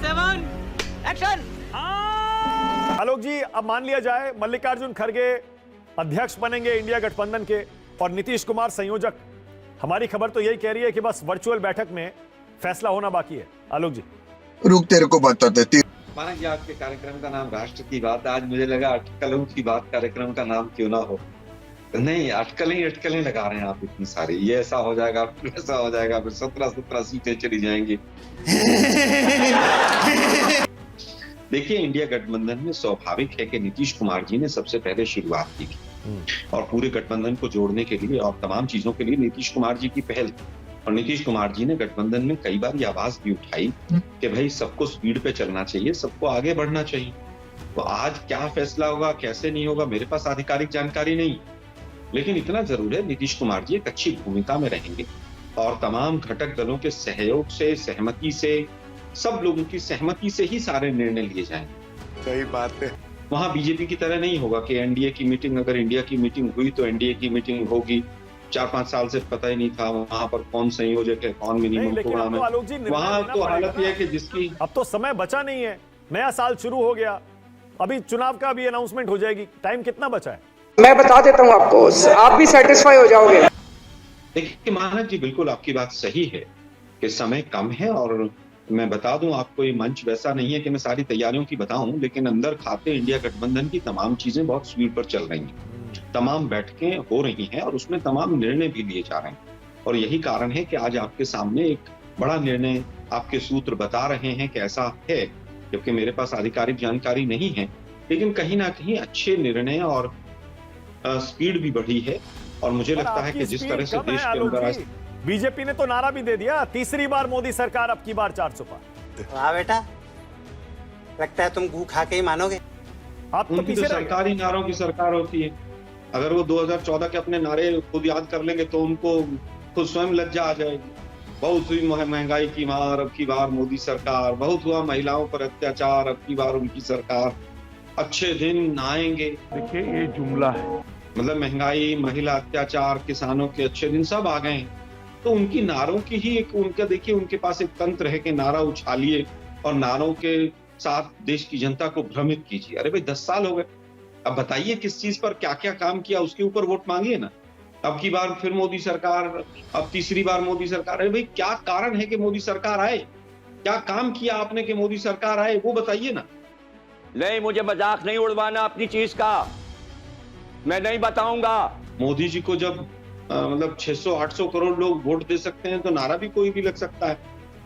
7 action. आलोक जी, अब मान लिया जाए मल्लिकार्जुन खड़गे अध्यक्ष बनेंगे इंडिया गठबंधन के और नीतीश कुमार संयोजक। हमारी खबर तो यही कह रही है कि बस वर्चुअल बैठक में फैसला होना बाकी है। आलोक जी, रुक तेरे को बताते। माना कि आपके कार्यक्रम का नाम राष्ट्र की बात, आज मुझे लगा अटकलों की बात कार्यक्रम का नाम क्यों ना हो। नहीं, अटकलें लगा रहे हैं आप इतनी सारी, ये ऐसा हो जाएगा फिर ऐसा हो जाएगा, फिर 17 सीटें चली जाएंगी। देखिए, इंडिया गठबंधन में स्वाभाविक है कि नीतीश कुमार जी ने सबसे पहले शुरुआत की और पूरे गठबंधन को जोड़ने के लिए और तमाम चीजों के लिए नीतीश कुमार जी की पहल थी। और नीतीश कुमार जी ने गठबंधन में कई बार ये आवाज भी उठाई कि भाई सबको स्पीड पे चलना चाहिए, सबको आगे बढ़ना चाहिए। तो आज क्या फैसला होगा, कैसे नहीं होगा, मेरे पास आधिकारिक जानकारी नहीं, लेकिन इतना जरूर है नीतीश कुमार जी एक अच्छी भूमिका में रहेंगे और तमाम घटक दलों के सहयोग से, सहमति से, सब लोगों की सहमति से ही सारे निर्णय लिए जाएंगे। सही बात है। वहां बीजेपी की तरह नहीं होगा कि एनडीए की मीटिंग, अगर इंडिया की मीटिंग हुई तो एनडीए की मीटिंग होगी। 4-5 साल से पता ही नहीं था वहां पर कौन संयोजक है, कौन मिनिमम प्रोग्राम है। वहां तो हालत यह है कि जिसकी अब तो समय बचा नहीं है, नया साल शुरू हो गया, अभी चुनाव का भी अनाउंसमेंट हो जाएगी, टाइम कितना बचा है? मैं बता देता हूं आपको, आप भी सेटिस्फाई हो जाओगे। देखिए मानव जी, बिल्कुल आपकी बात सही है कि समय कम है और मैं बता दूं आपको, ये मंच वैसा नहीं है कि मैं सारी तैयारियों की बताऊं, लेकिन अंदर खाते इंडिया गठबंधन की तमाम चीजें बहुत स्पीड पर चल रही हैं, तमाम बैठकें हो रही हैं और उसमें तमाम निर्णय भी लिए जा रहे हैं। और यही कारण है कि आज आपके सामने एक बड़ा निर्णय आपके सूत्र बता रहे हैं कि ऐसा है, जबकि मेरे पास आधिकारिक जानकारी नहीं है, लेकिन कहीं ना कहीं अच्छे निर्णय और स्पीड भी बढ़ी है। और मुझे लगता है कि जिस तरह से देश के अंदर बीजेपी ने तो नारा भी दे दिया, तीसरी बार मोदी सरकार, अब की बार 400 पार। वाह बेटा, लगता है तुम घू खा के ही मानोगे। आप तो उनकी तो सरकारी नारों की सरकार होती है। अगर वो 2014 के अपने नारे खुद याद कर लेंगे तो उनको खुद स्वयं लज्जा आ जाएगी। बहुत हुई महंगाई की मार, अब की बार मोदी सरकार। बहुत हुआ महिलाओं पर अत्याचार, अब की बार उनकी सरकार। अच्छे दिन आएंगे। देखिए, ये जुमला है, मतलब महंगाई, महिला अत्याचार, किसानों के अच्छे दिन सब आ गए। तो उनकी नारों की ही एक, उनका देखिए उनके पास एक तंत्र है कि नारा उछालिए और नारों के साथ देश की जनता को भ्रमित कीजिए। अरे भाई 10 साल हो गए, अब बताइए किस चीज पर क्या क्या काम किया, उसके ऊपर वोट मांगिए ना। अब की बार फिर मोदी सरकार, अब तीसरी बार मोदी सरकार। अरे भाई क्या कारण है कि मोदी सरकार आए, क्या काम किया आपने कि मोदी सरकार आए, वो बताइए ना। नहीं, मुझे मजाक नहीं उड़वाना अपनी चीज का, मैं नहीं बताऊंगा। मोदी जी को जब मतलब 600-800 करोड़ लोग वोट दे सकते हैं तो नारा भी कोई भी लग सकता है।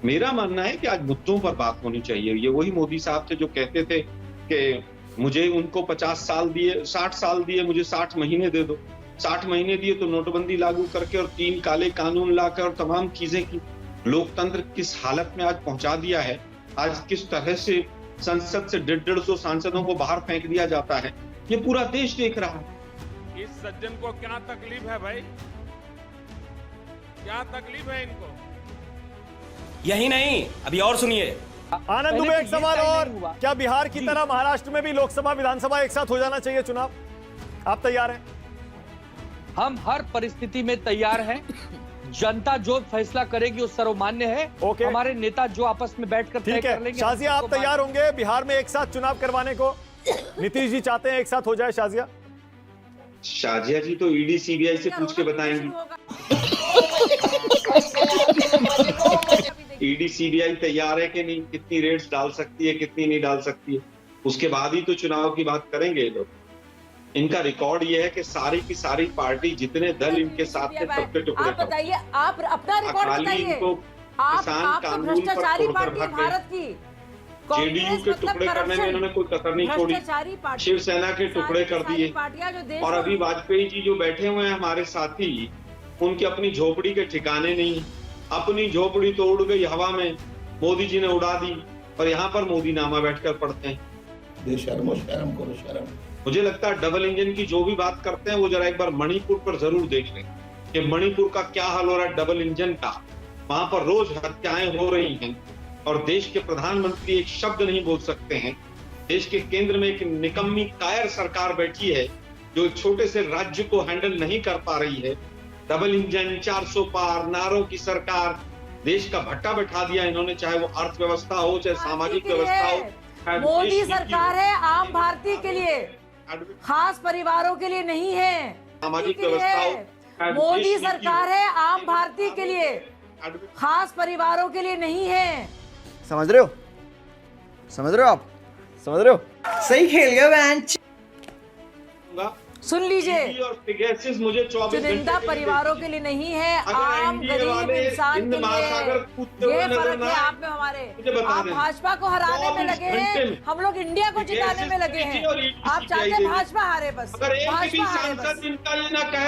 मेरा मानना है कि आज मुद्दों पर बात होनी चाहिए। ये वही मोदी साहब थे जो कहते थे कि मुझे उनको 50 साल दिए, 60 साल दिए, मुझे 60 महीने दे दो। 60 महीने दिए तो नोटबंदी लागू करके और 3 काले कानून लाकर और तमाम चीजें की। लोकतंत्र किस हालत में आज पहुंचा दिया है। आज किस तरह से संसद से 150 सांसदों को बाहर फेंक दिया जाता है, ये पूरा देश देख रहा है। इस सज्जन को क्या तकलीफ है भाई, क्या तकलीफ है इनको? यही नहीं, अभी और सुनिए। आनंद दुबे, एक सवाल और, क्या बिहार की तरह महाराष्ट्र में भी लोकसभा विधानसभा एक साथ हो जाना चाहिए चुनाव? आप तैयार हैं? हम हर परिस्थिति में तैयार हैं। जनता जो फैसला करेगी वो सर्वमान्य है। ओके। हमारे नेता जो आपस में बैठकर तय ठीक कर लेंगे। है, शाजिया आप तैयार होंगे बिहार में एक साथ चुनाव करवाने को? नीतीश जी चाहते हैं एक साथ हो जाए। शाजिया जी तो ईडी सीबीआई से पूछ के बताएंगी। ईडी सीबीआई तैयार है कि नहीं, कितनी रेट्स डाल सकती है, कितनी नहीं डाल सकती है, उसके बाद ही तो चुनाव की बात करेंगे ये लोग। इनका रिकॉर्ड ये है कि सारी की सारी पार्टी, जितने दल इनके साथ थे, सबके टुकड़े। आप बताइए, आप अपना रिकॉर्ड बताइए। आप तो भ्रष्टाचारी पार्टी भारत की। जेडीयू के टुकड़े करने में इन्होंने कोई कसर नहीं छोड़ी। शिवसेना के टुकड़े कर दिए। और अभी वाजपेयी जी जो बैठे हुए हैं हमारे साथी, उनकी अपनी झोपड़ी के ठिकाने नहीं। अपनी झोपड़ी तो उड़ गई हवा में, मोदी जी ने उड़ा दी और यहाँ पर मोदी नामा बैठकर पढ़ते हैं। शर्म करो शर्म। मुझे लगता है डबल इंजन की जो भी बात करते हैं वो जरा एक बार मणिपुर पर जरूर देख लें कि मणिपुर का क्या हाल हो रहा है डबल इंजन का। वहां पर रोज हत्याएं हो रही हैं और देश के प्रधानमंत्री एक शब्द नहीं बोल सकते हैं। देश के केंद्र में एक निकम्मी कायर सरकार बैठी है जो एक छोटे से राज्य को हैंडल नहीं कर पा रही है। डबल इंजन, 400 पार, नारों की सरकार, देश का भट्टा बैठा दिया इन्होंने, चाहे वो अर्थव्यवस्था हो, चाहे सामाजिक व्यवस्था हो, चाहे मोदी देश नीति सरकार हो, है आम भारतीय के लिए, खास परिवारों के लिए नहीं है। सामाजिक व्यवस्था हो, चाहे मोदी देश नीति सरकार हो, है आम भारतीय के लिए, खास परिवारों के लिए नहीं है। समझ रहे हो? समझ रहे हो आप? समझ रहे हो? सही खेल गया बेंच। सुन लीजिए, और पेगासस मुझे 24 चुनिंदा परिवारों के लिए नहीं है, आम गरीब इंसान के लिए है। ये फर्क है आप में हमारे। आप भाजपा को हराने में लगे हैं, हम लोग इंडिया को जिताने में लगे हैं। आप चाहते हैं भाजपा हारे, बस भाजपा हारे बस,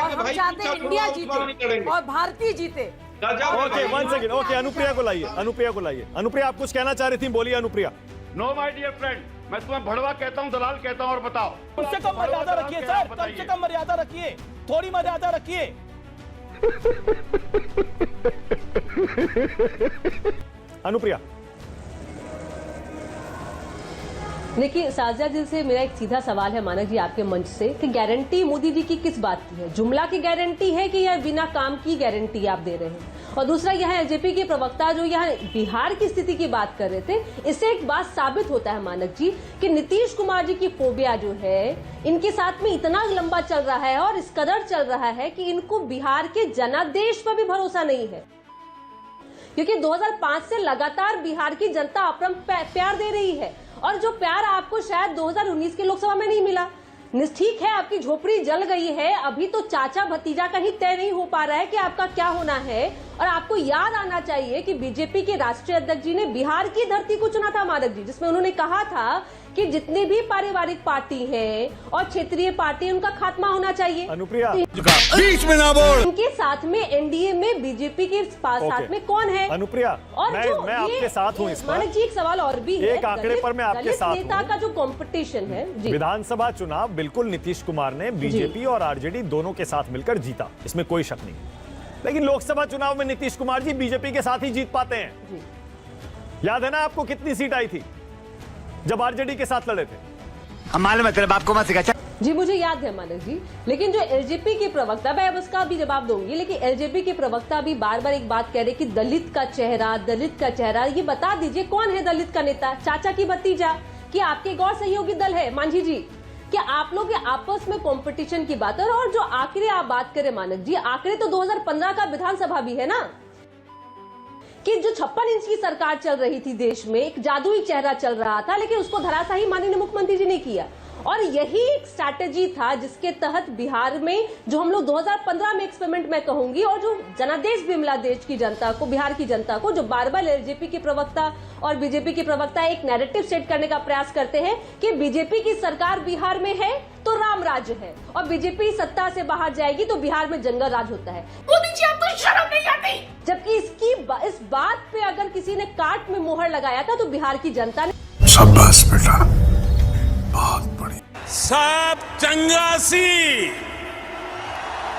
और हम चाहते हैं इंडिया जीते और भारतीय जीते। Okay, one second. Okay, Anupriya को लाइए, अनुप्रिया को लाइए। अनुप्रिया, आप कुछ कहना चाह रही थी, बोलिए Anupriya. No my dear friend, मैं तुम्हें भड़वा कहता हूँ, दलाल कहता हूँ, और बताओ। कम से कम मर्यादा रखिए सर, कम से कम मर्यादा रखिए, थोड़ी मर्यादा रखिए। अनुप्रिया, देखिए साजिया जी से मेरा एक सीधा सवाल है मानक जी आपके मंच से कि गारंटी मोदी जी की किस बात की है? जुमला की गारंटी है कि यह बिना काम की गारंटी आप दे रहे हैं? और दूसरा, यह एलजेपी के प्रवक्ता जो यहाँ बिहार की स्थिति की बात कर रहे थे, इससे एक बात साबित होता है मानक जी कि नीतीश कुमार जी की फोबिया जो है इनके साथ में इतना लंबा चल रहा है और इस कदर चल रहा है कि इनको बिहार के जनादेश पर भी भरोसा नहीं है, क्योंकि 2005 से लगातार बिहार की जनता अपरम प्यार दे रही है, और जो प्यार आपको शायद 2019 के लोकसभा में नहीं मिला। ठीक है, आपकी झोपड़ी जल गई है, अभी तो चाचा भतीजा का ही तय नहीं हो पा रहा है कि आपका क्या होना है। और आपको याद आना चाहिए कि बीजेपी के राष्ट्रीय अध्यक्ष जी ने बिहार की धरती को चुना था मानक जी, जिसमें उन्होंने कहा था कि जितनी भी पारिवारिक पार्टी है और क्षेत्रीय पार्टी, उनका खात्मा होना चाहिए। अनुप्रिया, बीच में ना बोल। इनके साथ में एनडीए में बीजेपी के साथ में कौन है? अनुप्रिया, और मैं आपके साथ हूँ इस पर। मानक जी, एक सवाल और भी है, एक आंकड़े पर मैं आपके साथ हूँ। नेता का जो कंपटीशन है जी। विधानसभा चुनाव बिल्कुल नीतीश कुमार ने बीजेपी और आरजेडी दोनों के साथ मिलकर जीता, इसमें कोई शक नहीं, लेकिन लोकसभा चुनाव में नीतीश कुमार जी बीजेपी के साथ ही जीत पाते हैं। याद है ना आपको कितनी सीट आई थी जब आरजेडी के साथ लड़े थे? हम मालूम है, तेरे बाप को मत सिखा। जी मुझे याद है मानक जी, लेकिन जो एलजेपी के प्रवक्ता, मैं अब उसका भी जवाब दूंगी, लेकिन एलजेपी के प्रवक्ता भी बार बार एक बात कह रहे कि दलित का चेहरा, दलित का चेहरा। ये बता दीजिए कौन है दलित का नेता? चाचा की भतीजा कि आपके एक और सहयोगी दल है मांझी जी? क्या आप लोग आपस में कंपटीशन की बात है? और जो आंकड़े आप बात करें मानक जी, आंकड़े तो 2015 का विधानसभा भी है ना, कि जो 56 इंच की सरकार चल रही थी देश में, एक जादुई चेहरा चल रहा था, लेकिन उसको धराशायी माननीय मुख्यमंत्री जी ने किया। और यही एक स्ट्रैटेजी था जिसके तहत बिहार में जो हम लोग 2015 में एक्सपेरिमेंट में कहूंगी, और जो जनादेश भी मिला देश की जनता को, बिहार की जनता को, जो बार बार एलजेपी के प्रवक्ता और बीजेपी के प्रवक्ता एक नैरेटिव सेट करने का प्रयास करते हैं कि बीजेपी की सरकार बिहार में है तो राम राज्य है, और बीजेपी सत्ता से बाहर जाएगी तो बिहार में जंगल राज होता है। मोदी जी, आपको शर्म नहीं आती? जबकि इस बात पे अगर किसी ने काट में मोहर लगाया था तो बिहार की जनता ने। शाबाश बेटा, बहुत बड़ी। सब चंगासी